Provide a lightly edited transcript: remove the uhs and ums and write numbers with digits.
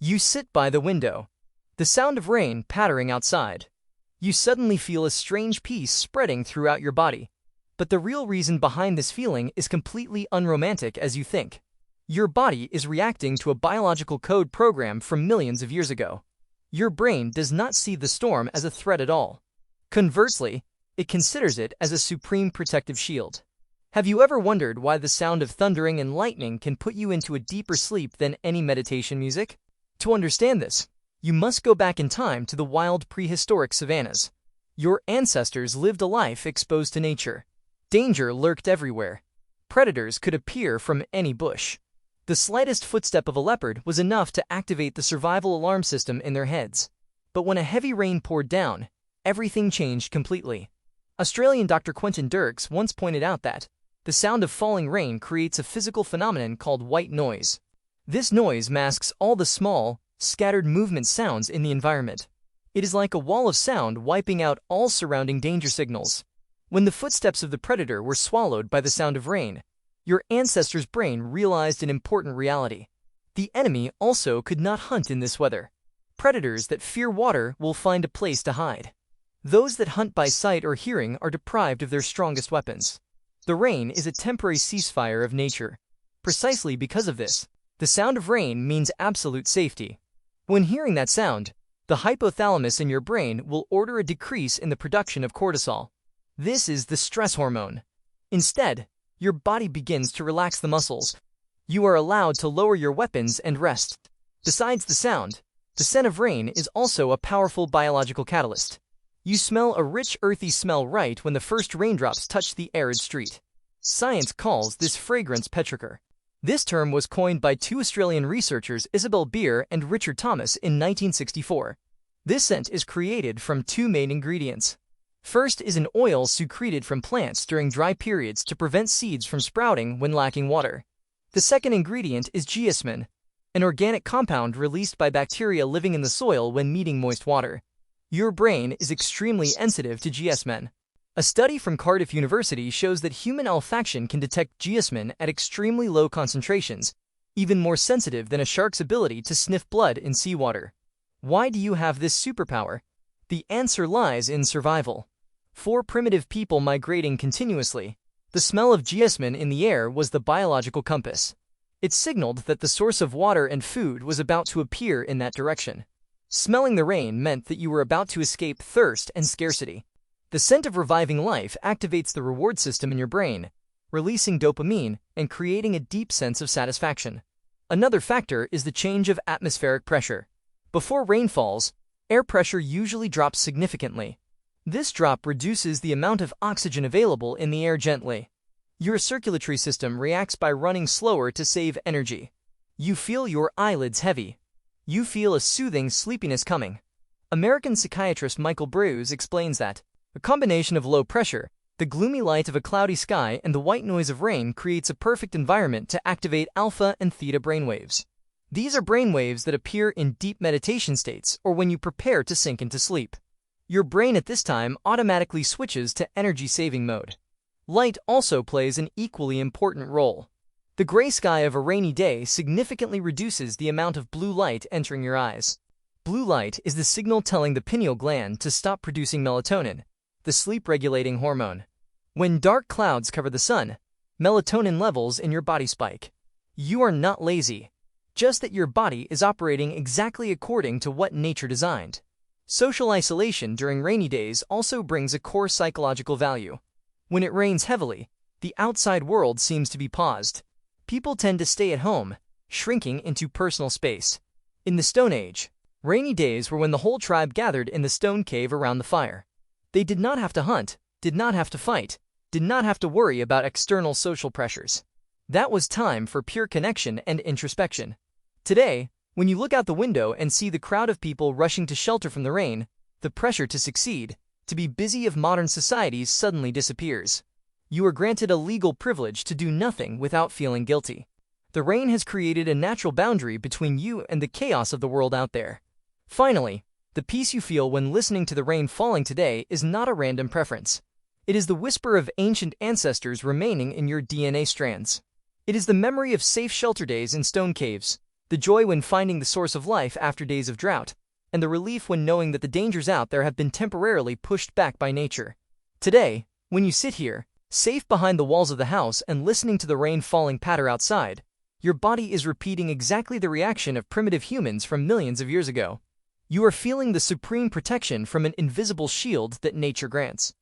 You sit by the window. The sound of rain pattering outside. You suddenly feel a strange peace spreading throughout your body. But the real reason behind this feeling is completely unromantic as you think. Your body is reacting to a biological code program from millions of years ago. Your brain does not see the storm as a threat at all. Conversely, it considers it as a supreme protective shield. Have you ever wondered why the sound of thundering and lightning can put you into a deeper sleep than any meditation music? To understand this, you must go back in time to the wild prehistoric savannas. Your ancestors lived a life exposed to nature. Danger lurked everywhere. Predators could appear from any bush. The slightest footstep of a leopard was enough to activate the survival alarm system in their heads. But when a heavy rain poured down, everything changed completely. Australian Dr. Quentin Dirks once pointed out that the sound of falling rain creates a physical phenomenon called white noise. This noise masks all the small, scattered movement sounds in the environment. It is like a wall of sound wiping out all surrounding danger signals. When the footsteps of the predator were swallowed by the sound of rain, your ancestors' brain realized an important reality. The enemy also could not hunt in this weather. Predators that fear water will find a place to hide. Those that hunt by sight or hearing are deprived of their strongest weapons. The rain is a temporary ceasefire of nature. Precisely because of this, the sound of rain means absolute safety. When hearing that sound, the hypothalamus in your brain will order a decrease in the production of cortisol. This is the stress hormone. Instead, your body begins to relax the muscles. You are allowed to lower your weapons and rest. Besides the sound, the scent of rain is also a powerful biological catalyst. You smell a rich earthy smell right when the first raindrops touch the arid street. Science calls this fragrance Petrichor. This term was coined by two Australian researchers, Isabel Beer and Richard Thomas, in 1964. This scent is created from two main ingredients. First is an oil secreted from plants during dry periods to prevent seeds from sprouting when lacking water. The second ingredient is geosmin, an organic compound released by bacteria living in the soil when meeting moist water. Your brain is extremely sensitive to geosmin. A study from Cardiff University shows that human olfaction can detect geosmin at extremely low concentrations, even more sensitive than a shark's ability to sniff blood in seawater. Why do you have this superpower? The answer lies in survival. For primitive people migrating continuously, the smell of geosmin in the air was the biological compass. It signaled that the source of water and food was about to appear in that direction. Smelling the rain meant that you were about to escape thirst and scarcity. The scent of reviving life activates the reward system in your brain, releasing dopamine and creating a deep sense of satisfaction. Another factor is the change of atmospheric pressure. Before rain falls, air pressure usually drops significantly. This drop reduces the amount of oxygen available in the air gently. Your circulatory system reacts by running slower to save energy. You feel your eyelids heavy. You feel a soothing sleepiness coming. American psychiatrist Michael Brews explains that a combination of low pressure, the gloomy light of a cloudy sky, and the white noise of rain creates a perfect environment to activate alpha and theta brainwaves. These are brainwaves that appear in deep meditation states or when you prepare to sink into sleep. Your brain at this time automatically switches to energy-saving mode. Light also plays an equally important role. The gray sky of a rainy day significantly reduces the amount of blue light entering your eyes. Blue light is the signal telling the pineal gland to stop producing melatonin, the sleep-regulating hormone. When dark clouds cover the sun, melatonin levels in your body spike. You are not lazy, just that your body is operating exactly according to what nature designed. Social isolation during rainy days also brings a core psychological value. When it rains heavily, the outside world seems to be paused. People tend to stay at home, shrinking into personal space. In the Stone Age, rainy days were when the whole tribe gathered in the stone cave around the fire. They did not have to hunt, did not have to fight, did not have to worry about external social pressures. That was time for pure connection and introspection. Today, when you look out the window and see the crowd of people rushing to shelter from the rain, the pressure to succeed, to be busy of modern societies suddenly disappears. You are granted a legal privilege to do nothing without feeling guilty. The rain has created a natural boundary between you and the chaos of the world out there. Finally, the peace you feel when listening to the rain falling today is not a random preference. It is the whisper of ancient ancestors remaining in your DNA strands. It is the memory of safe shelter days in stone caves, the joy when finding the source of life after days of drought, and the relief when knowing that the dangers out there have been temporarily pushed back by nature. Today, when you sit here, safe behind the walls of the house and listening to the rain falling patter outside, your body is repeating exactly the reaction of primitive humans from millions of years ago. You are feeling the supreme protection from an invisible shield that nature grants.